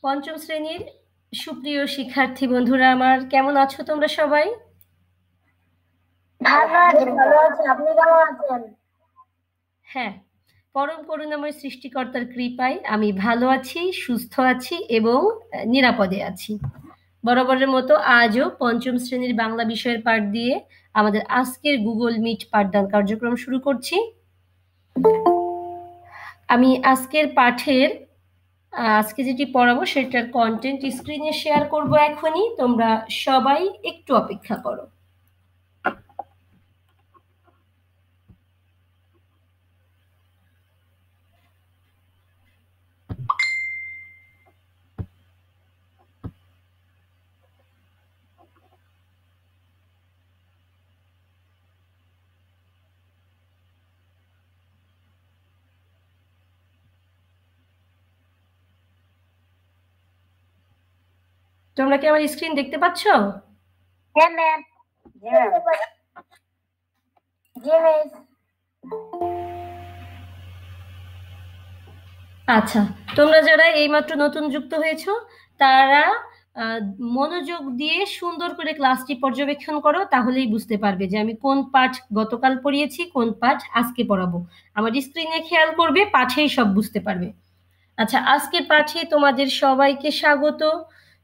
পঞ্চম শ্রেণীর সুপ্রিয় শিক্ষার্থী বন্ধুরা আমার, কেমন আছো তোমরা সবাই? ভালো আছি। আপনি কেমন আছেন? হ্যাঁ, পরম করুণাময় সৃষ্টিকর্তার কৃপায় আমি ভালো আছি, সুস্থ আছি এবং নিরাপদে আছি। বরাবরের মতো আজও পঞ্চম শ্রেণীর বাংলা বিষয়ের পাঠ দিয়ে আমাদের আজকের গুগল মিট পাঠদান কার্যক্রম শুরু করছি। আমি আজকের পাঠের আজকে যেটি পড়াবো সেটার কন্টেন্ট স্ক্রিনে শেয়ার করব এখনই। তোমরা সবাই একটু অপেক্ষা করো। তোমরা কি আমার স্ক্রিন দেখতে পাচ্ছ? হ্যাঁ ম্যাম। আচ্ছা, তোমরা যারা এইমাত্র নতুন যুক্ত হয়েছো তারা মনোযোগ দিয়ে সুন্দর করে ক্লাসটি পর্যবেক্ষণ করো, তাহলেই বুঝতে পারবে যে আমি কোন পাঠ গতকাল পড়িয়েছি, কোন পাঠ আজকে পড়াবো। আমার স্ক্রিনে খেয়াল করবে, পাঠেই সব বুঝতে পারবে। আচ্ছা, আজকের পাঠে তোমাদের সবাইকে স্বাগত।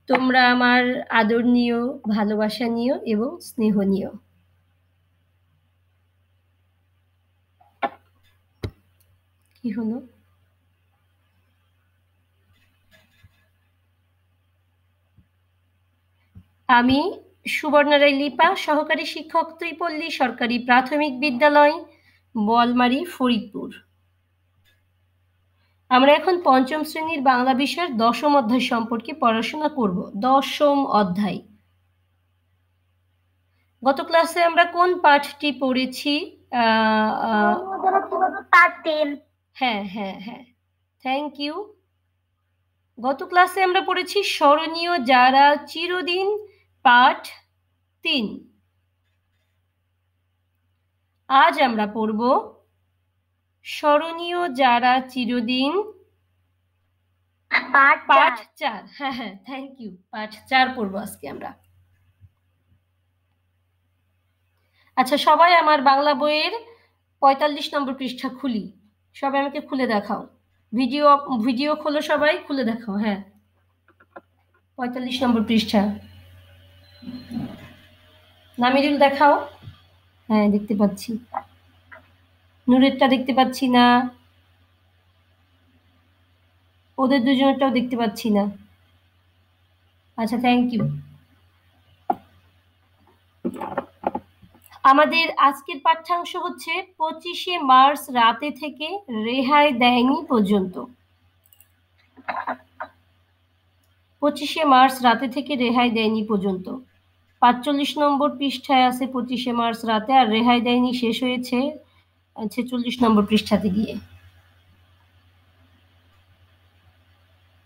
তোমরা আমার আদর নিও, ভালোবাসা নিও এবং স্নেহ নিও। কি হলো? আমি সুবর্ণা রায় লিপা, সহকারী শিক্ষক, ত্রিপল্লী সরকারি প্রাথমিক বিদ্যালয়, বলমারি, ফরিদপুর। আমরা এখন পঞ্চম শ্রেণীর বাংলা বিষয়ের 10ম অধ্যায় সম্পর্কে পড়াশোনা করব। 10ম অধ্যায়। গত ক্লাসে আমরা কোন পাঠটি পড়েছি? হ্যাঁ হ্যাঁ হ্যাঁ, থ্যাংক ইউ। গত ক্লাসে আমরা পড়েছি স্মরণীয় যারা চিরদিন, পাঠ 3। আজ আমরা পড়ব স্মরণীয় যারা চিরদিন, পাঠ 4। হ্যাঁ হ্যাঁ, থ্যাংক ইউ। পাঠ 4 পড়বো আজকে আমরা। আচ্ছা, সবাই আমার বাংলা বইয়ের 45 নম্বর পৃষ্ঠা খুলি। সবাই আমাকে খুলে দেখাও। ভিডিও খোলো, সবাই খুলে দেখাও। হ্যাঁ, 45 নম্বর পৃষ্ঠা। নামিরুল দেখাও। হ্যাঁ, দেখতে পাচ্ছি। নূরেরটা দেখতে পাচ্ছি না, ওদের দুজনেরটাও দেখতে পাচ্ছি না। আচ্ছা, থ্যাংক ইউ। আমাদের আজকের পাঠ্যাংশ হচ্ছে 25শে মার্চ রাতে থেকে রেহাই দেয়নি পর্যন্ত। 25শে মার্চ রাতে থেকে রেহাই দেয়নি পর্যন্ত 45 নম্বর পৃষ্ঠায় আছে 25শে মার্চ রাতে, আর রেহাই দেয়নি শেষ হয়েছে 46 নম্বর পৃষ্ঠাতে গিয়ে।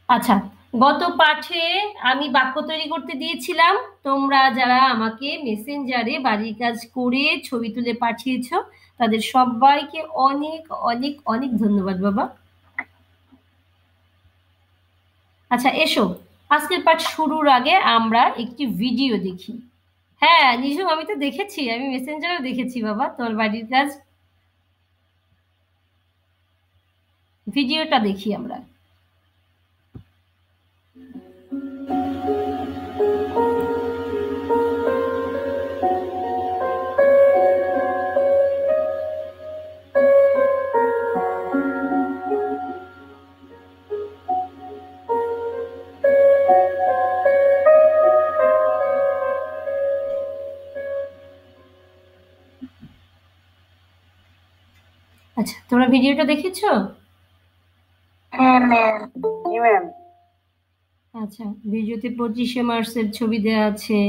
আচ্ছা, গত পাঠে আমি বাক্য তৈরি করতে দিয়েছিলাম। তোমরা যারা আমাকে মেসেঞ্জারে বাড়ির কাজ করে ছবি তুলে পাঠিয়েছো তাদের সবাইকে অনেক অনেক অনেক ধন্যবাদ বাবা। আচ্ছা, এসো আজকের পাঠ শুরুর আগে আমরা একটি ভিডিও দেখি। হ্যাঁ নিজু, আমি তো দেখেছি, আমি মেসেঞ্জারেও দেখেছি বাবা তোর বাড়ির কাজ। ভিডিওটা দেখি আমরা। আচ্ছা, তোমরা ভিডিওটা দেখেছো? হ্যাঁ ম্যাম। জি ম্যাম। আচ্ছা, ভিডিওতে 25শে মার্চের ছবি দেওয়া আছে।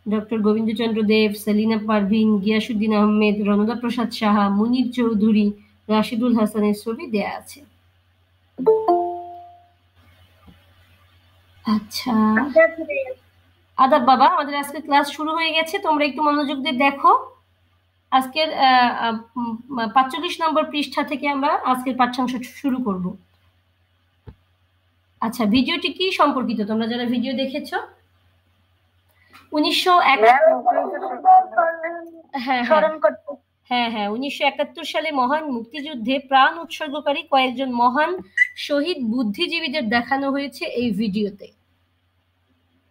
ডক্টর গোবিন্দচন্দ্র দেব, সেলিনা পারভিন, গিয়াসুদ্দিন আহমেদ, রণদা প্রসাদ সাহা, মুনির চৌধুরী, রাশিদুল হাসানের ছবি দেয়া আছে। আচ্ছা, আদাব বাবা, আমাদের আজকে ক্লাস শুরু হয়ে গেছে। তোমরা একটু মনোযোগ দিয়ে দেখো। আজকের 45 নম্বর পৃষ্ঠা থেকে আমরা আজকের পাঠ্যাংশ শুরু করব। আচ্ছা, ভিডিওটি কি সম্পর্কিত তোমরা যারা ভিডিও দেখেছো? 1971 সালে মহান মুক্তিযুদ্ধে প্রাণ উৎসর্গকারী কয়েকজন মহান শহীদ বুদ্ধিজীবীদের দেখানো হয়েছে এই ভিডিওতে।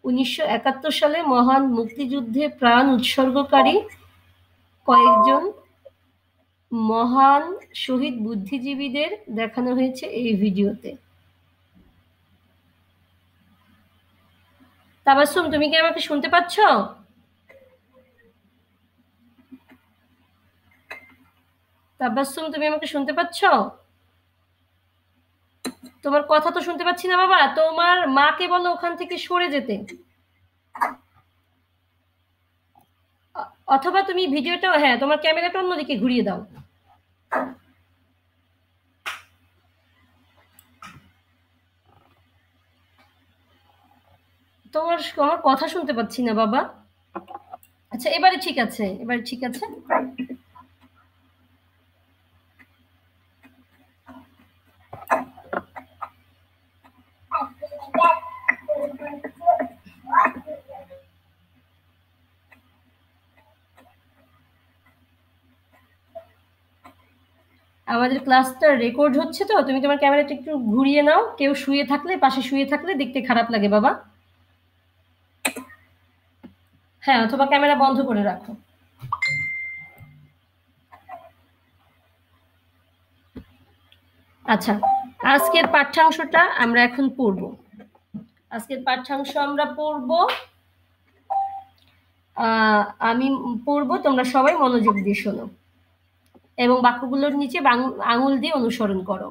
1971 সালে মহান মুক্তিযুদ্ধে প্রাণ উৎসর্গকারী কয়েকজন মহান শহীদ বুদ্ধিজীবীদের দেখানো হয়েছে এই ভিডিওতে। তাবাসসুম, তুমি কি আমাকে শুনতে পাচ্ছ? তাবাসসুম, তুমি আমাকে শুনতে পাচ্ছ? তোমার কথা তো শুনতে পাচ্ছি না বাবা। তোমার মাকে বলো ওখান থেকে সরে যেতে, অথবা তুমি ভিডিওটা, হ্যাঁ, তোমার ক্যামেরাটা অন্যদিকে ঘুরিয়ে দাও। আমার কথা শুনতে পাচ্ছি না বাবা। আচ্ছা, এবারে ঠিক আছে, এবারে ঠিক আছে। আমাদের ক্লাসটা রেকর্ড হচ্ছে, তো তুমি তোমার ক্যামেরাটা একটু ঘুরিয়ে নাও। কেউ শুয়ে থাকলে, পাশে শুয়ে থাকলে দেখতে খারাপ লাগে বাবা। হ্যাঁ, অথবা ক্যামেরা বন্ধ করে রাখো। আচ্ছা, আজকের পাঠ্যাংশটা আমরা এখন পড়ব। আজকের পাঠ্যাংশ আমরা পড়ব, আমি পড়ব, তোমরা সবাই মনোযোগ দিয়ে শোনো এবং বাক্যগুলোর নিচে আঙুল দিয়ে অনুসরণ করো।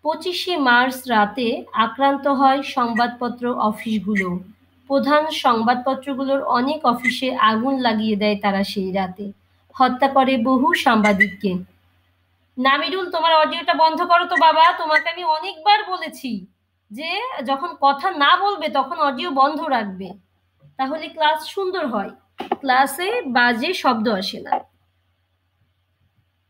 25শে মার্চ রাতে আক্রান্ত হয় সংবাদপত্র অফিসগুলো। প্রধান সংবাদপত্রগুলোর অনেক অফিসে আগুন লাগিয়ে দেয় তারা সেই রাতে। হত্যা করে বহু সাংবাদিককে। নামিরুল, তোমার অডিওটা বন্ধ করো তো বাবা। তোমাকে আমি অনেকবার বলেছি যে যখন কথা না বলবে তখন অডিও বন্ধ রাখবে, তাহলে ক্লাস সুন্দর হয়, ক্লাসে বাজে শব্দ আসে না।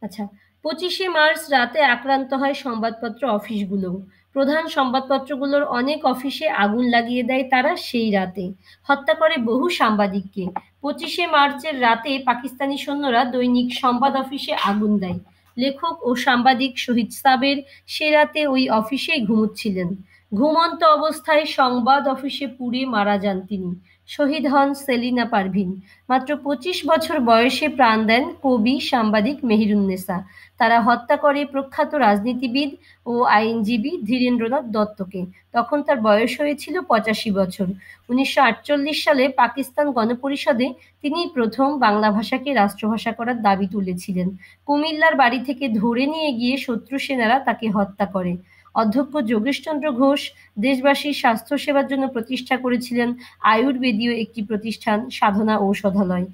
আচ্ছা, 25শে মার্চ রাতে আক্রান্ত হয় সংবাদপত্র অফিসগুলো। প্রধান সংবাদপত্রগুলোর অনেক অফিসে আগুন লাগিয়ে দেয় তারা সেই রাতে। হত্যা করে বহু সাংবাদিককে। 25শে মার্চের রাতে পাকিস্তানি সৈন্যরা দৈনিক সংবাদ অফিসে আগুন দেয়। লেখক ও সাংবাদিক শহীদ সাবের সে রাতে ওই অফিসেই ঘুমোচ্ছিলেন। ঘুমন্ত অবস্থায় সংবাদ অফিসে পুড়ে মারা যান তিনি। শহীদ হন সেলিনা পারভীন। মাত্র 25 বছর বয়সে প্রাণ দেন কবি সাংবাদিক মেহেরুন্নেসা। তারা হত্যা করে প্রখ্যাত রাজনীতিবিদ ও আইনজীবী ধীরেন্দ্রনাথ দত্তকে। তখন তার বয়স হয়েছিল 85 বছর। 1948 সালে পাকিস্তান গণপরিষদে তিনি প্রথম বাংলা ভাষাকে রাষ্ট্রভাষা করার দাবি তুলেছিলেন। কুমিল্লার বাড়ি থেকে ধরে নিয়ে গিয়ে শত্রু সেনারা তাকে হত্যা করে। অধ্যক্ষ যোগেশচন্দ্র ঘোষ দেশবাসীর স্বাস্থ্যসেবার জন্য প্রতিষ্ঠা করেছিলেন আয়ুর্বেদীয় একটি প্রতিষ্ঠান, সাধনা ঔষধালয়।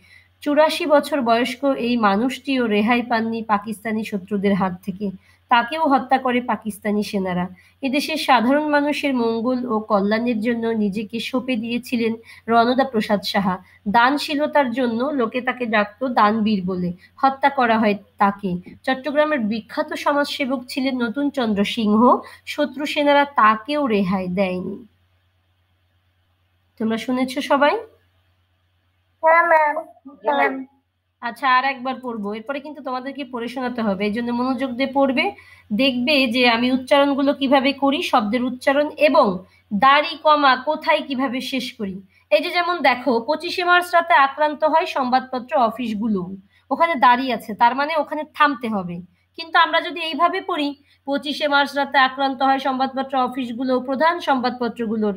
84 বছর বয়স্ক এই মানুষটিও রেহাই পাননি পাকিস্তানি শত্রুদের হাত থেকে। তাকেও হত্যা করে পাকিস্তানি সেনারা। এদেশের সাধারণ মানুষের মঙ্গল ও কল্যাণের জন্য নিজেকে সঁপে দিয়েছিলেন রণদা প্রসাদ সাহা। দানশীলতার জন্য লোকে তাকে ডাকত দানবীর বলে। হত্যা করা হয় তাকে। চট্টগ্রামের বিখ্যাত সমাজসেবক ছিলেন নতুন চন্দ্র সিংহ। শত্রু সেনারা তাকেও রেহাই দেয়নি। তোমরা শুনেছ সবাই? হ্যাঁ ম্যাম। আচ্ছা, আর একবার পড়বো, এরপরে কিন্তু তোমাদেরকে পড়ে শোনাতে হবে, এই জন্য মনোযোগ দিয়ে পড়বে। দেখবে যে আমি উচ্চারণগুলো কিভাবে করি, শব্দের উচ্চারণ, এবং দাড়ি কমা কোথায় কিভাবে শেষ করি। এই যে যেমন দেখো, 25শে মার্চ রাতে আক্রান্ত হয় সংবাদপত্র অফিসগুলো, ওখানে দাড়ি আছে, তার মানে ওখানে থামতে হবে। কিন্তু আমরা যদি এইভাবে পড়ি, 25শে মার্চ রাতে আক্রান্ত হয় সংবাদপত্র অফিসগুলো, প্রধান সংবাদপত্রগুলোর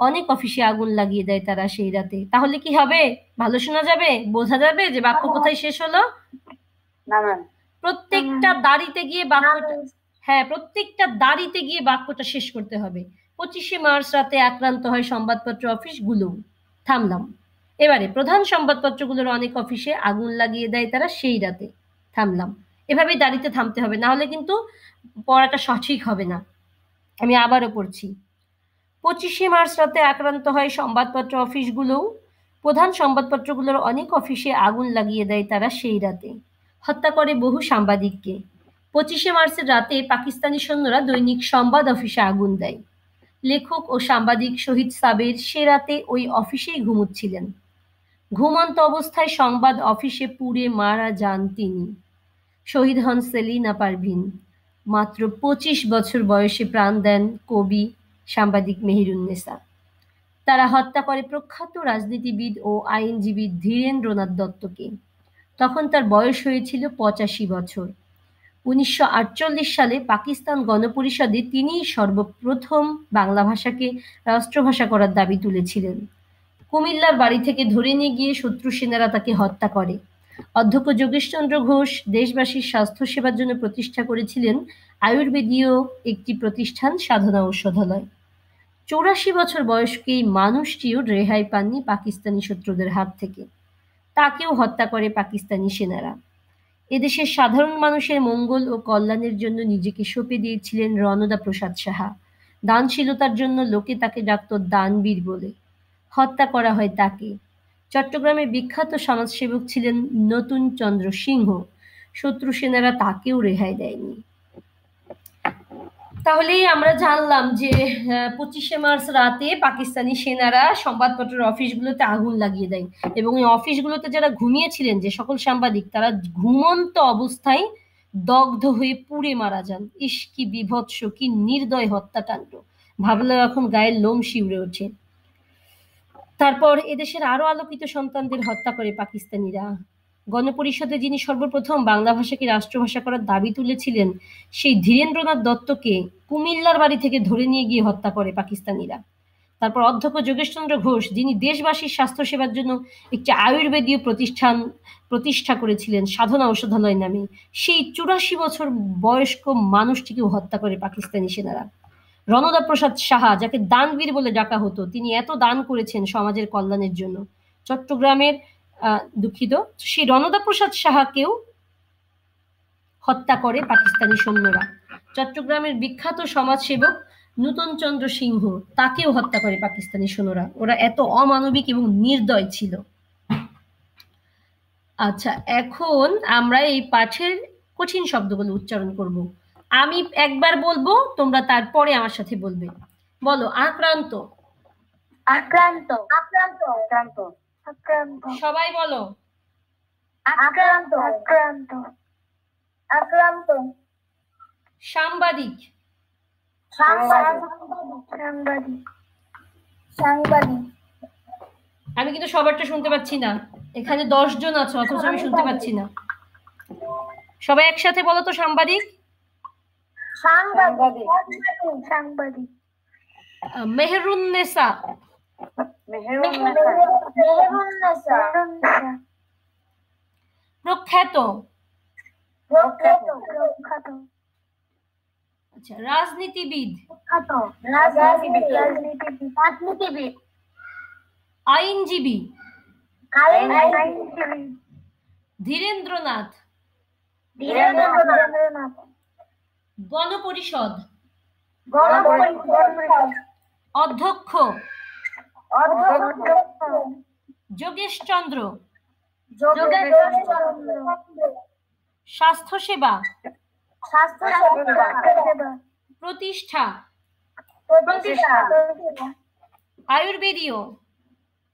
অনেক অফিসে আগুন লাগিয়ে দেয় তারা সেই রাতে, তাহলে কি হবে? ভালো শোনা যাবে, বোঝা যাবে যে বাক্য কোথায় শেষ হলো? না ম্যাম। প্রত্যেকটা দাড়িতে গিয়ে বাক্যটা, হ্যাঁ, প্রত্যেকটা দাড়িতে গিয়ে বাক্যটা শেষ করতে হবে। 25শে মার্চ রাতে আক্রান্ত হয় সংবাদপত্র অফিসগুলো, থামলাম। এবারে প্রধান সংবাদপত্রগুলোর অনেক অফিসে আগুন লাগিয়ে দেয় তারা সেই রাতে, থামলাম। এভাবেই দাড়িতে থামতে হবে, না হলে কিন্তু পড়াটা সঠিক হবে না। আমি আবারও পড়ছি। 25শে মার্চ রাতে আক্রান্ত হয় সংবাদপত্র অফিসগুলোও। প্রধান সংবাদপত্রগুলোর অনেক অফিসে আগুন লাগিয়ে দেয় তারা সেই রাতে। হত্যা করে বহু সাংবাদিককে। 25শে মার্চের রাতে পাকিস্তানি সৈন্যরা দৈনিক সংবাদ অফিসে আগুন দেয়। লেখক ও সাংবাদিক শহীদ সাবের সে রাতে ওই অফিসেই ঘুমুচ্ছিলেন। ঘুমন্ত অবস্থায় সংবাদ অফিসে পুড়ে মারা যান তিনি। শহীদ হন সেলিনা পারভীন। মাত্র 25 বছর বয়সে প্রাণ দেন কবি সাংবাদিক মেহেরুন্নেসা। তারা হত্যা করে প্রখ্যাত রাজনীতিবিদ ও আইনজীবী ধীরেন্দ্রনাথ দত্তকে। তখন তার বয়স হয়েছিল 85 বছর। 1948 সালে পাকিস্তান গণপরিষদে তিনিই সর্বপ্রথম বাংলা ভাষাকে রাষ্ট্রভাষা করার দাবি তুলেছিলেন। কুমিল্লার বাড়ি থেকে ধরে নিয়ে গিয়ে শত্রু সেনারা তাকে হত্যা করে। অধ্যক্ষ যোগেশচন্দ্র ঘোষ দেশবাসীর স্বাস্থ্যসেবার জন্য প্রতিষ্ঠা করেছিলেন আয়ুর্বেদীয় একটি প্রতিষ্ঠান সাধনা ঔষধালয়। 84 বছর বয়স্ক এই মানুষটিও রেহাই পাননি পাকিস্তানি শত্রুদের হাত থেকে। তাকেও হত্যা করে পাকিস্তানি সেনারা। এদেশের সাধারণ মানুষের মঙ্গল ও কল্যাণের জন্য নিজেকে সঁপে দিয়েছিলেন রণদা প্রসাদ সাহা। দানশীলতার জন্য লোকে তাকে ডাকত দানবীর বলে। হত্যা করা হয় তাকে। চট্টগ্রামের বিখ্যাত সমাজসেবক ছিলেন নতুন চন্দ্র সিংহ। শত্রু সেনারা তাকেও রেহাই দেয়নি। তাহলেই আমরা জানলাম যে 25শে মার্চ রাতে পাকিস্তানি সেনারা সংবাদপত্রের অফিসগুলোতে আগুন লাগিয়ে দেয় এবং এই অফিসগুলোতে যারা ঘুমিয়েছিলেন, যে সকল সাংবাদিক, তারা ঘুমন্ত অবস্থায় দগ্ধ হয়ে পুড়ে মারা যান। ইস, কি বিভৎস, কি নির্দয় হত্যাকাণ্ড! ভাবলেও এখন গায়ের লোম শিউরে ওঠে। তারপর এদেশের আরো আলোকিত সন্তানদের হত্যা করে পাকিস্তানিরা। গণপরিষদে যিনি সর্বপ্রথম বাংলা ভাষাকে রাষ্ট্রভাষা করার দাবি তুলেছিলেন, সেই ধীরেন্দ্রনাথ দত্তকে কুমিল্লার বাড়ি থেকে ধরে নিয়ে গিয়ে হত্যা করে পাকিস্তানিরা। তারপর অধ্যক্ষ যোগেশচন্দ্র ঘোষ, যিনি দেশবাসীর স্বাস্থ্যসেবার জন্য একটি আয়ুর্বেদীয় প্রতিষ্ঠা করেছিলেন সাধনা ঔষধালয় নামে, সেই 84 বছর বয়স্ক মানুষটিকেও হত্যা করে পাকিস্তানি সেনারা। রণদা প্রসাদ সাহা, যাকে দানবীর বলে ডাকা হতো, তিনি এত দান করেছেন সমাজের কল্যাণের জন্য। চট্টগ্রামের দুঃখিত, সেই রণদা প্রসাদ সাহাকেও হত্যা করে পাকিস্তানি সৈন্যরা। চট্টগ্রামের বিখ্যাত সমাজসেবক নূতন চন্দ্র সিংহ, তাকেও হত্যা করে পাকিস্তানি সৈন্যরা। ওরা এত অমানবিক এবং নির্দয় ছিল। আচ্ছা, এখন আমরা এই পাঠের কঠিন শব্দগুলো উচ্চারণ করব। আমি একবার বলবো, তোমরা তারপরে আমার সাথে বলবে। বলো, আক্রান্ত। আক্রান্ত। আক্রান্ত। আক্রান্ত। আক্রান্ত। সবাই বলো। আক্রান্ত। আক্রান্ত। আক্রান্ত। সাংবাদিক। সাংবাদিক। সাংবাদিক। সাংবাদিক। আমি কিন্তু সবারটা শুনতে পাচ্ছি না। এখানে 10 জন আছে, অথচ আমি শুনতে পাচ্ছি না। সবাই একসাথে বলো তো, সাংবাদিক। সাংবাদিক। সাংবাদিক। মেহেরুন্নেসা। মেহেরুন্নেসা। প্রখ্যাত। প্রখ্যাত। প্রখ্যাত। আচ্ছা, রাজনীতিবিদ। প্রখ্যাত। রাজনীতিবিদ। রাজনীতিবিদ। আইনজীবী। আইনজীবী। ধীরেন্দ্রনাথ। ধীরেন্দ্রনাথ। গণপরিষদ। গণপরিষদ। অধ্যক্ষ। অধ্যক্ষ। যোগেশচন্দ্র। যোগেশচন্দ্র। স্বাস্থ্যসেবা। স্বাস্থ্যসেবা। প্রতিষ্ঠা। প্রতিষ্ঠা। আয়ুর্বেদীয়।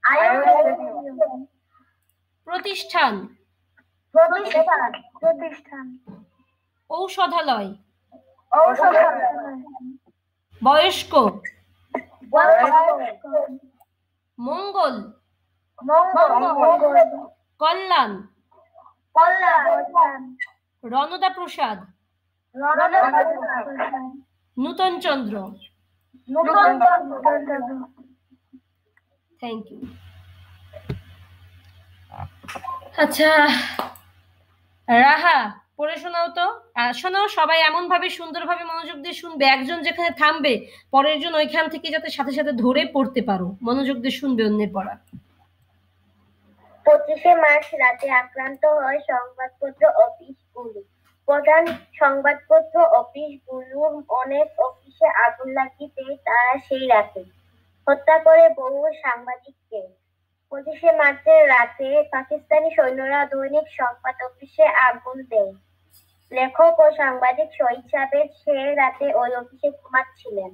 আয়ুর্বেদীয়। প্রতিষ্ঠান। প্রতিষ্ঠান। প্রতিষ্ঠান। ঔষধালয়। ঔষধালয়। বয়স্ক। বয়স্ক। মঙ্গল। মঙ্গল। কল্যাণ। কল্যাণ। রণদা প্রসাদ। নূতন চন্দ্র। Thank you. আচ্ছা, রাহা, পড়ে শোনাও তো। শোনাও, সবাই এমন ভাবে সুন্দরভাবে মনোযোগ দিয়ে শুনবে। একজন যেখানে থামবে, পরের জন ওইখান থেকে যাতে সাথে সাথে ধরে পড়তে পারো। মনোযোগ দিয়ে শুনবে অন্যের পড়া। 25শে মার্চ রাতে আক্রান্ত হয় সংবাদপত্র অফিসগুলো। প্রধান সংবাদপত্র অফিসগুলোর অনেক অফিসে আগুন লাগিয়ে দেয় তারা সেই রাতে। হত্যা করে বহু সাংবাদিককে। 25শে মার্চের রাতে পাকিস্তানি সৈন্যরা দৈনিক সংবাদ অফিসে আগুন দেয়। লেখক ও সাংবাদিক শহীদ সাহেব সে রাতে ওই অফিসে ঘুমাচ্ছিলেন।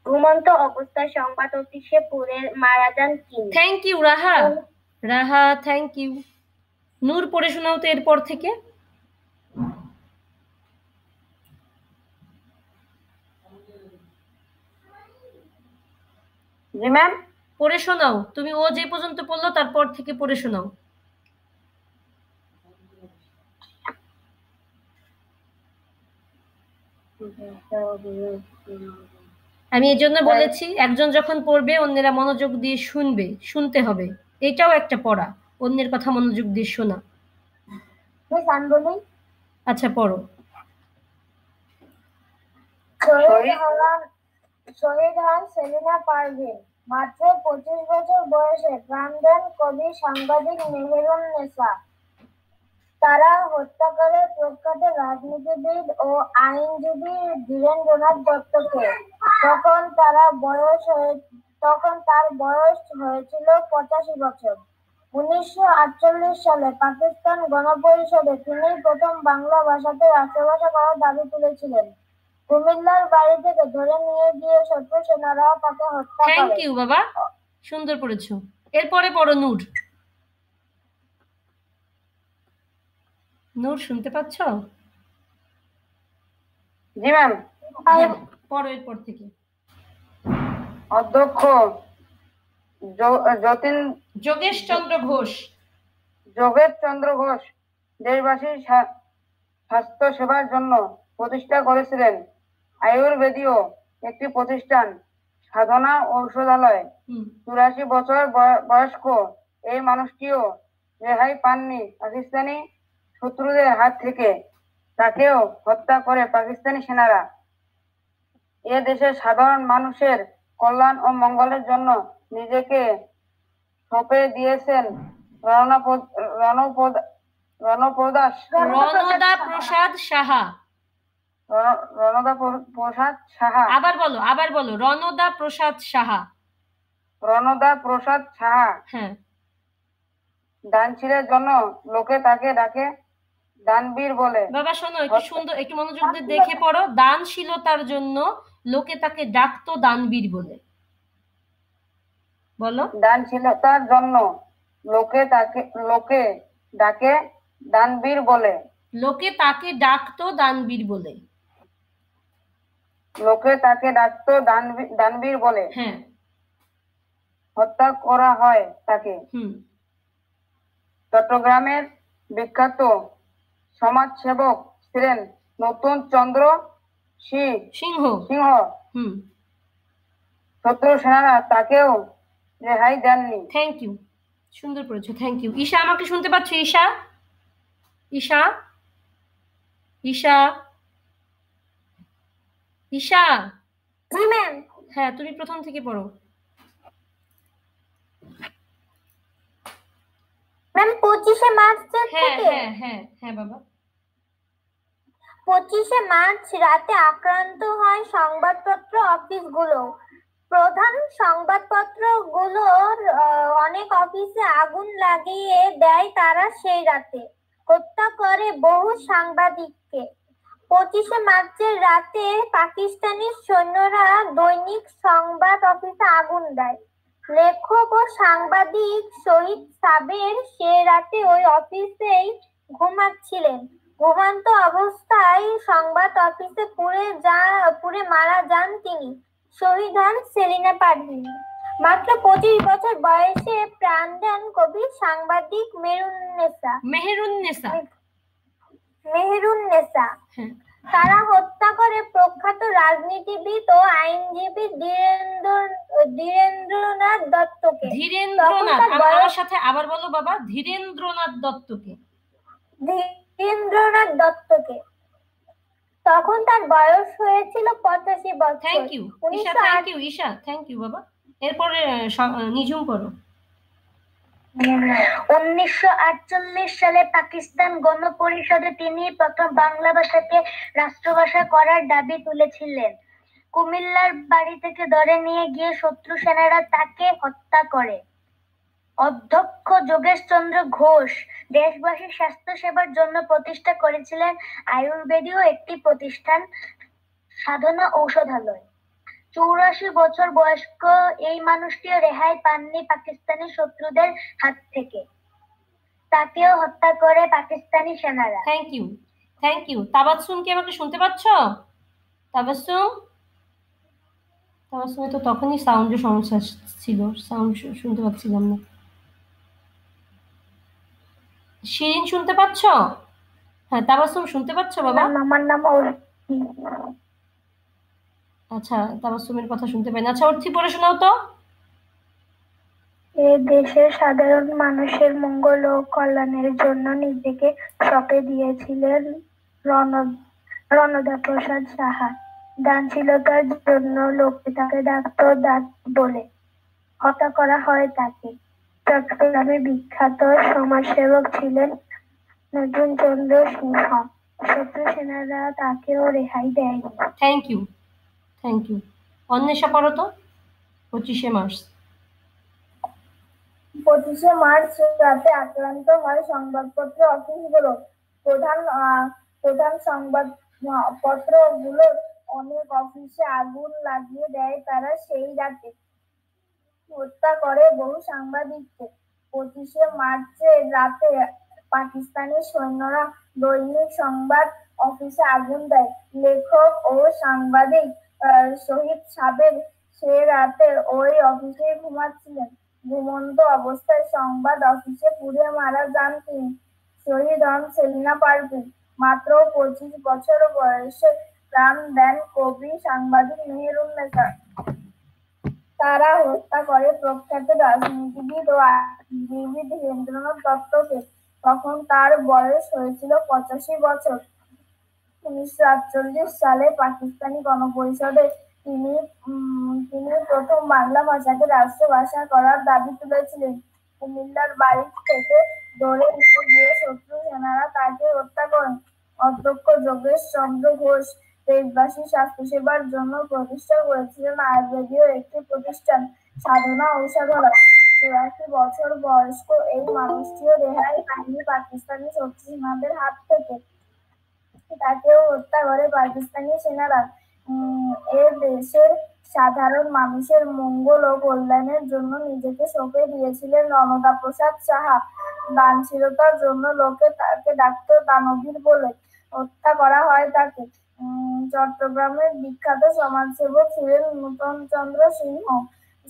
ঘুমন্ত অবস্থায় সংবাদ অফিসে পুড়ে মারা যান তিনি। Thank you Raha. Raha thank you. Noor পড়ে শোনাও তো এরপর থেকে। জি ম্যাম। পড়ে শোনাও তুমি, ও যে পর্যন্ত পড়লো তারপর থেকে পড়ে শোনাও। আমি এই জন্য বলেছি একজন যখন পড়বে অন্যেরা মনোযোগ দিয়ে শুনবে, শুনতে হবে। এটাও একটা পড়া, অন্যের কথা মনোযোগ দিয়ে শোনা। আচ্ছা পড়ো। শহীদ হন সেলিনা পারভীন। মাত্র 25 বছর বয়সে প্রাণ দেন কবি সাংবাদিক মেহেরুন্নেসা। তারা হত্যা করে প্রখ্যাত রাজনীতিবিদ ও আইনজীবী ধীরেন্দ্রনাথ দত্তকে। তখন তার বয়স হয়েছিল 85 বছর। 1948 সালে পাকিস্তান গণপরিষদে তিনি প্রথম বাংলা ভাষাকে রাষ্ট্রভাষা করার দাবি তুলেছিলেন। কুমিল্লার বাড়ি থেকে ধরে নিয়ে গিয়ে শত্রু সেনারা তাকে হত্যা করে। থ্যাংক ইউ বাবা, সুন্দর পড়েছো। এরপরে পড়ো নূর। নূর শুনতে পাচ্ছ? জি ম্যাম। পড়ো এরপর থেকে। অধ্যক্ষ যোগেশ চন্দ্র ঘোষ। যোগেশ চন্দ্র ঘোষ দেশবাসীর স্বাস্থ্য সেবার জন্য প্রতিষ্ঠা করেছিলেন আয়ুর্বেদীয় একটি প্রতিষ্ঠান, সাধনা ঔষধালয়। 84 বছর বয়স্ক এই মানুষটিও রেহাই পাননি পাকিস্তানি শত্রুদের হাত থেকে। তাকেও হত্যা করে পাকিস্তানি সেনারা। এ দেশের সাধারণ মানুষের কল্যাণ ও মঙ্গলের জন্য নিজেকে সঁপে দিয়েছেন রণদা প্রসাদ সাহা। প্রসাদ সাহা। আবার বলো রণদা প্রসাদ সাহা। রণদা প্রসাদ সাহা। হ্যাঁ। দানশীলের জন্য লোকে তাকে ডাকে দানবীর বলে। বাবা শোনো, একটু সুন্দর, একটু মনোযোগ দিয়ে দেখে পড়ো। দানশীলতার জন্য লোকে তাকে ডাকতো দানবীর বলে। বলো। দানশীলতার জন্য লোকে ডাকে দানবীর বলে। লোকে তাকে ডাকতো দানবীর বলে। লোকে তাকে ডাকতো দানবীর বলে। হ্যাঁ। হত্যা করা হয় তাকে। চট্টগ্রামের বিখ্যাত সমাজসেবক ছিলেন নতুন চন্দ্র সিংহ। শত্রু সেনারা তাকেও রেহাই দেননি। থ্যাংক ইউ, সুন্দর পড়েছো, থ্যাংক ইউ। ঈশা আমাকে শুনতে পাচ্ছ? ঈশা, ঈশা, ঈশা, ঈশা। জি ম্যাম। হ্যাঁ, তুমি প্রথম থেকে পড়ো। ম্যাম 25শে মার্চ থেকে। হ্যাঁ বাবা। 25শে মার্চ রাতে আক্রান্ত হয় সংবাদপত্র অফিসগুলো। প্রধান সংবাদপত্রগুলোর অনেক অফিসে আগুন লাগিয়ে দেয় তারা সেই রাতে। হত্যা করে বহু সাংবাদিককে। 25শে মার্চের রাতে পাকিস্তানি সৈন্যরা দৈনিক সংবাদ অফিসে আগুন দেয়। লেখক ও সাংবাদিক শহীদ সাবের সে রাতে ওই অফিসেই ঘুমাচ্ছিলেন। ঘুমন্ত অবস্থায় সংবাদ অফিসে পুড়ে মারা যান তিনি। শহীদ হন সেলিনা পারভীন। মাত্র 25 বছর বয়সে প্রাণ দেন কবি সাংবাদিক মেহেরুন্নেসা। তারা হত্যা করে প্রখ্যাত রাজনীতিবিদ ও আইনজীবী ধীরেন্দ্রনাথ দত্তকে। আমার সাথে আবার বলো বাবা। ধীরেন্দ্রনাথ দত্তকে। তখন তার বয়স হয়েছিল 85 বছর। Thank you Isha, thank you Isha, thank you বাবা। এরপরে নিঝুম করো। 1948 সালে পাকিস্তান গণপরিষদে তিনি প্রথম বাংলা ভাষাকে রাষ্ট্রভাষা করার দাবি তুলেছিলেন। কুমিল্লার বাড়ি থেকে ধরে নিয়ে গিয়ে শত্রু সেনারা তাকে হত্যা করে। অধ্যক্ষ যোগেশচন্দ্র ঘোষ দেশবাসীর স্বাস্থ্য সেবার জন্য প্রতিষ্ঠা করেছিলেন আয়ুর্বেদীয় একটি প্রতিষ্ঠান, সাধনা ঔষধালয়। 84 বছর বয়স্ক এই মানুষটিও রেহাই পাননি পাকিস্তানি শত্রুদের হাত থেকে। তাকেও হত্যা করে পাকিস্তানি সেনারা। Thank you. তাবাসসুম কি আমাকে শুনতে পাচ্ছ? তাবাসসুম তো তখনই সাউন্ডের সমস্যা ছিল, সাউন্ড শুনতে পাচ্ছিলাম না। শিরিন শুনতে পাচ্ছ? হ্যাঁ, তাবাসসুম শুনতে পাচ্ছ বাবা? আমার নাম আচ্ছা, তাবাসসুমের কথা শুনতে পাই না। আচ্ছা, অর্থি পড়ে শোনাও তো। এ দেশের সাধারণ মানুষের মঙ্গল ও কল্যাণের জন্য নিজেকে সঁপে দিয়েছিলেন রণদা প্রসাদ সাহা। দানশীলতার জন্য লোকে তাকে ডাকত দাস বলে। হত্যা করা হয় তাকে। চট্টগ্রামে বিখ্যাত সমাজসেবক ছিলেন নতুন চন্দ্র সিংহ। শত্রু সেনারা তাকেও রেহাই দেয়নি। Thank you. অন্বেষা পড়ো তো। 25শে মার্চ 25শে মার্চ রাতে আক্রান্ত হয় সংবাদপত্র অফিসগুলো। প্রধান সংবাদপত্রগুলোর অনেক অফিসে আগুন লাগিয়ে দেয় তারা সেই রাতে। হত্যা করে বহু সাংবাদিককে। 25শে মার্চের রাতে পাকিস্তানি সৈন্যরা দৈনিক সংবাদ অফিসে আগুন দেয়। লেখক ও সাংবাদিক শহীদ সাবের সে রাতে ওই অফিসে ঘুমাচ্ছিলেন। ঘুমন্ত অবস্থায় সংবাদ অফিসে পুড়ে মারা যান তিনি। শহীদ হন সেলিনা পারভীন। মাত্র 25 বছর বয়সে প্রাণ দেন কবি সাংবাদিক মেহেরুন্নেসা। তারা হত্যা করে প্রখ্যাত রাজনীতিবিদ ও আইনজীবী ধীরেন্দ্রনাথ দত্তকে। তখন তার বয়স হয়েছিল 85 বছর। 1948 সালে পাকিস্তানি গণপরিষদে তিনি প্রথম বাংলা ভাষাকে রাষ্ট্রভাষা করার দাবি তুলেছিলেন। কুমিল্লার বাড়ি থেকে ধরে নিয়ে গিয়ে শত্রু সেনারা তাকে হত্যা করেন। অধ্যক্ষ যোগেশ চন্দ্র ঘোষ দেশবাসীর স্বাস্থ্যসেবার জন্য প্রতিষ্ঠা করেছিলেন আয়ুর্বেদীয় একটি প্রতিষ্ঠান, সাধনা ঔষধালয়। 84 বছর বয়স্ক এই মানুষটিও রেহাই পায়নি পাকিস্তানি শত্রু সেনাদের হাত থেকে। তাকেও হত্যা করে পাকিস্তানি সেনারা। এ দেশের সাধারণ মানুষের মঙ্গল ও কল্যাণের জন্য নিজেকে সঁপে দিয়েছিলেন রণদা প্রসাদ সাহা। দানশীলতার জন্য লোকে তাকে ডাকত দানবীর বলে। হত্যা করা হয় তাকে। চট্টগ্রামের বিখ্যাত সমাজসেবক ছিলেন নূতন চন্দ্র সিংহ।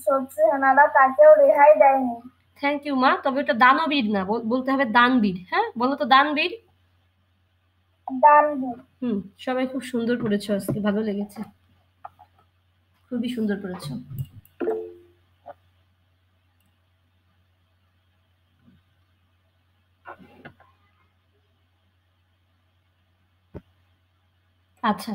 শত্রু সেনারা তাকেও রেহাই দেয়নি। থ্যাংক ইউ মা। তবে এটা দানবীর না, বলতে হবে দানবীর। হ্যাঁ, বলো তো দানবীর। সবাই খুব সুন্দর পড়েছো আজকে, ভালো লেগেছে, খুবই সুন্দর পড়েছো। আচ্ছা,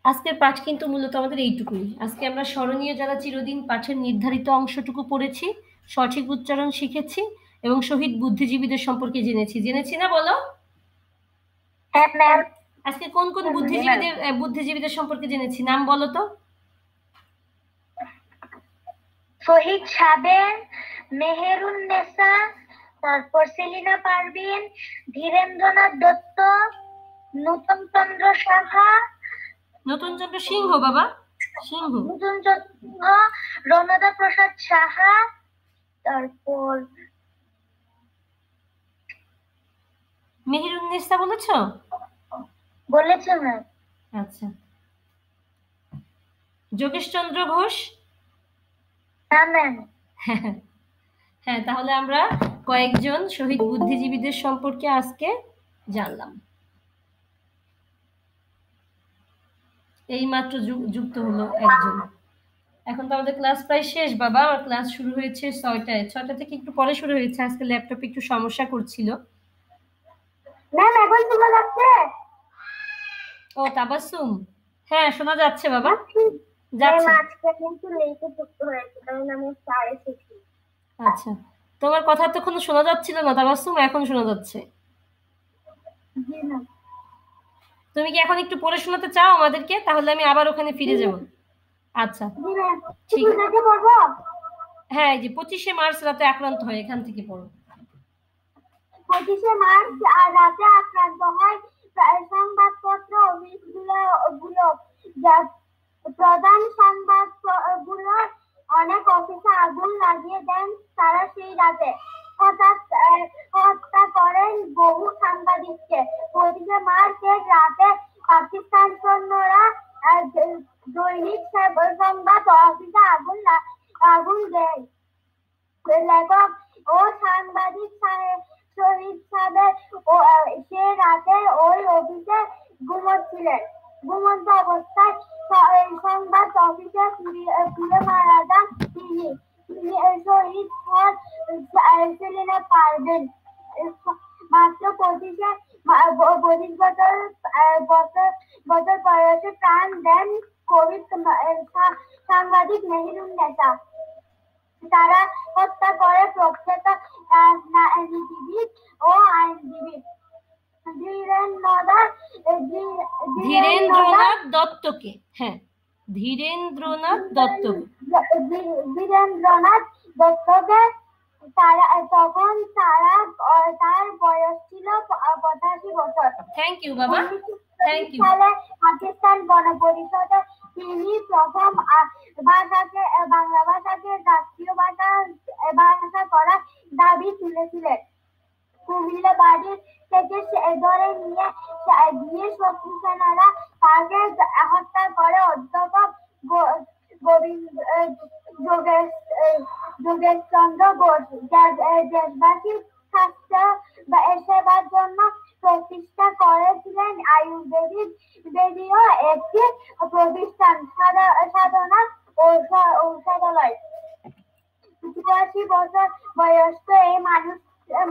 আজকের পাঠ কিন্তু মূলত আমাদের এইটুকুই। আজকে আমরা স্মরণীয় যারা চিরদিন পাঠের নির্ধারিত অংশটুকু পড়েছি, সঠিক উচ্চারণ শিখেছি এবং শহীদ বুদ্ধিজীবীদের সম্পর্কে জেনেছি না বলো? হ্যাঁ ম্যাম। আজকে কোন কোন বুদ্ধিজীবীদের সম্পর্কে জেনেছি, নাম বলো তো? শহীদ সাবের, মেহেরুন্নেসা, তারপর সেলিনা পারভীন, ধীরেন্দ্রনাথ দত্ত, নূতন চন্দ্র সাহা, নতুন চন্দ্র সিংহ বাবা, সিংহ, নূতন চন্দ্র, রণদা প্রসাদ সাহা, তারপর মেহেরুন্নেসা বলেছো? বলেছো ম্যাম। আচ্ছা, যোগেশচন্দ্র ঘোষ? না ম্যাম। হ্যাঁ, তাহলে আমরা কয়েকজন শহীদ বুদ্ধিজীবীদের সম্পর্কে আজকে জানলাম। এই মাত্র যুক্ত হলো একজন। এখন তো আমাদের ক্লাস প্রায় শেষ বাবা। আমার ক্লাস শুরু হয়েছে 6টায়। 6টা থেকে একটু পরে শুরু হয়েছে, আজকে ল্যাপটপে একটু সমস্যা করছিল। ম্যাম এখন শোনা যাচ্ছে? ও তাবাসসুম, হ্যাঁ শোনা যাচ্ছে বাবা, যাচ্ছে। আজকে কিন্তু লেটে যুক্ত হয়েছে, কারণ আমি স্যার এসেছি। আচ্ছা, তোমার কথা তখন শোনা যাচ্ছিল না তাবাসসুম, এখন শোনা যাচ্ছে। জি ম্যাম। তুমি কি এখন একটু পড়ে শোনাতে চাও আমাদেরকে? তাহলে আমি আবার ওখানে ফিরে যাব। আচ্ছা, ঠিক আছে। হ্যাঁ, এই যে 25শে মার্চ রাতে আক্রান্ত হয়, এখান থেকে পড়ো। 25শে মার্চ রাতে আক্রান্ত হয় সংবাদপত্র অফিসগুলো, প্রধান সংবাদগুলো অনেক অফিসে আগুন লাগিয়ে দেন তারা সেই রাতে। হত্যা করেন বহু সাংবাদিককে। 25শে মার্চের রাতে পাকিস্তান সৈন্যরা দৈনিক সংবাদ অফিসে আগুন দেয়। লেখক ও সাংবাদিক শহীদ সাহেব সে রাতে ওই অফিসে ঘুমোচ্ছিলেন। ঘুমন্ত অবস্থায় সংবাদ অফিসে পুড়ে মারা যান তিনি। শহীদ ছিলেন পারবেন মাত্র 25 বছর বয়সে প্রাণ দেন কবি সাংবাদিক মেহেরুন্নেসা। তারা হত্যা করে প্রখ্যাত নীতিবিদ ও আইনজীবী ধীরেন্দ্রনাথ দত্তকে। হ্যাঁ, ধীরেন্দ্রনাথ দত্তকে। ধীরেন্দ্রনাথ দত্তকে তখন তার বয়স ছিল 85 বছর। থ্যাংক ইউ বাবা, থ্যাংক ইউ। সালে পাকিস্তান গণপরিষদে তিনি প্রথম ভাষাকে বাংলা ভাষাকে রাষ্ট্রীয় ভাষা করার দাবি তুলেছিলেন। কুমিল্লা বাড়ি থেকে ধরে নিয়ে গিয়ে শত্রু সেনারা তাকে হত্যা করে অধ্যাপক যোগেশ চন্দ্র ঘোষ দেশবাসীর স্বাস্থ্য সেবার জন্য প্রতিষ্ঠা করেছিলেন আয়ুর্বেদীয় একটি প্রতিষ্ঠান সাধনা ঔষধালয়। 84 বছর বয়স্ক এই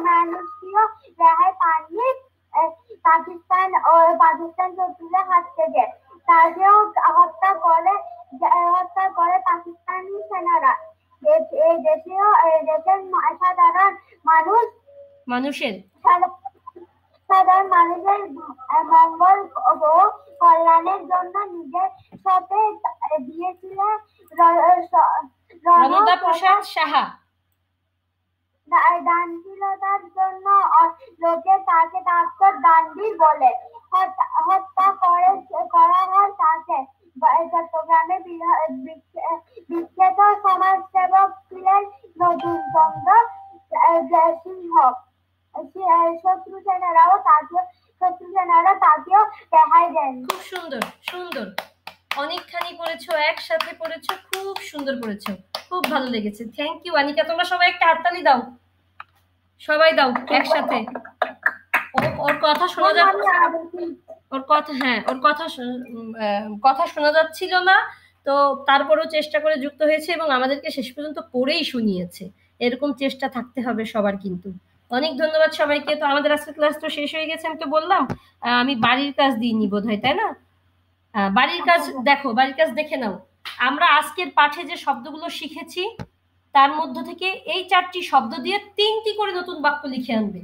মানুষটিও রেহাই পাননি পাকিস্তান শত্রুদের হাত থেকে। তাকেও হত্যা করে পাকিস্তানি সেনারা। এই দেশের সাধারণ মানুষের মঙ্গল ও কল্যাণের জন্য নিজের সাথে দিয়েছিলেন রণদা প্রসাদ সাহা। দানশীলতার জন্য লোকে তাকে ডাক্তার গান্ধী বলে। হত্যা করা হয় তাকে। চট্টগ্রামে বিখ্যাত সমাজসেবক ছিলেন নজরুলচন্দ্র সিংহ। শত্রু সেনারা তাকেও রেহাই দেন। খুব সুন্দর সুন্দর, অনেকখানি পড়েছো, একসাথে পড়েছো, খুব সুন্দর পড়েছো, খুব ভালো লেগেছে। Thank you Anika. তোমরা সবাই একটা হাততালি দাও, সবাই দাও একসাথে। ওর কথা শোনা যাচ্ছে, ওর কথা, হ্যাঁ ওর কথা শোনা যাচ্ছিল না, তো তারপরেও চেষ্টা করে যুক্ত হয়েছে এবং আমাদেরকে শেষ পর্যন্ত পড়েই শুনিয়েছে। এরকম চেষ্টা থাকতে হবে সবার কিন্তু। অনেক ধন্যবাদ সবাইকে। তো আমাদের আজকে ক্লাস তো শেষ হয়ে গেছে, আমি তো বললাম। আমি বাড়ির কাজ দিইনি বোধহয়, তাই না? বাড়ির কাজ দেখো, বাড়ির কাজ দেখে নাও। আমরা আজকের পাঠে যে শব্দগুলো শিখেছি তার মধ্য থেকে এই 4টি শব্দ দিয়ে 3টি করে নতুন বাক্য লিখে আনবে।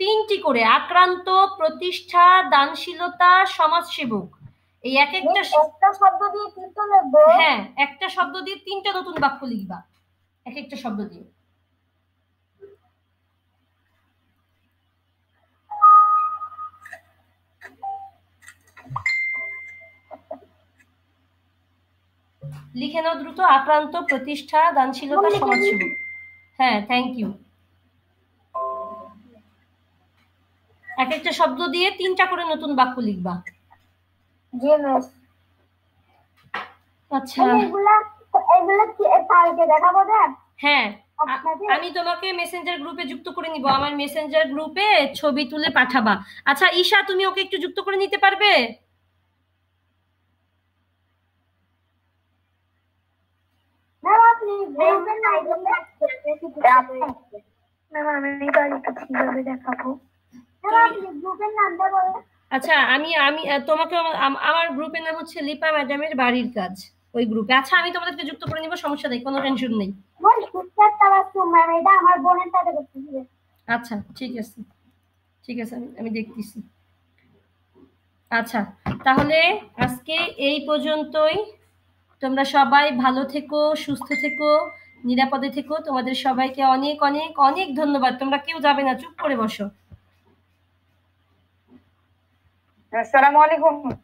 3টি করে: আক্রান্ত, প্রতিষ্ঠা, দানশীলতা, সমাজসেবক। এই একটা শব্দ দিয়ে কিন্তু লিখবো। হ্যাঁ, একটা শব্দ দিয়ে 3টা নতুন বাক্য লিখবা, একটা শব্দ দিয়ে। লিখে নাও দ্রুত। আক্রান্ত, প্রতিষ্ঠা, দানশীলতা, সমাজসেবক। হ্যাঁ, থ্যাংক ইউ। একটা শব্দ দিয়ে 3টা করে নতুন বাক্য লিখবা। জি মিস। আচ্ছা, এগুলা কি কালকে দেখাবো না? হ্যাঁ, আমি তোমাকে মেসেঞ্জার গ্রুপে যুক্ত করে নিব। আমার মেসেঞ্জার গ্রুপে ছবি তুলে পাঠাবা। আচ্ছা ঈশা, তুমি ওকে একটু যুক্ত করে নিতে পারবে? আচ্ছা, আমি তোমাকে, আমার গ্রুপের নাম হচ্ছে লিপা ম্যাডামের বাড়ির কাজ, ওই গ্রুপে। আচ্ছা, আমি তোমাদেরকে যুক্ত করে নিব, সমস্যা নেই, কোনো টেনশন নেই। আচ্ছা, ঠিক আছে, ঠিক আছে, আমি দেখতেছি। আচ্ছা, তাহলে আজকে এই পর্যন্তই। তোমরা সবাই ভালো থেকো, সুস্থ থেকো, নিরাপদে থেকো। তোমাদের সবাইকে অনেক অনেক অনেক ধন্যবাদ। তোমরা কেউ যাবে না, চুপ করে বসো। আসসালামু আলাইকুম।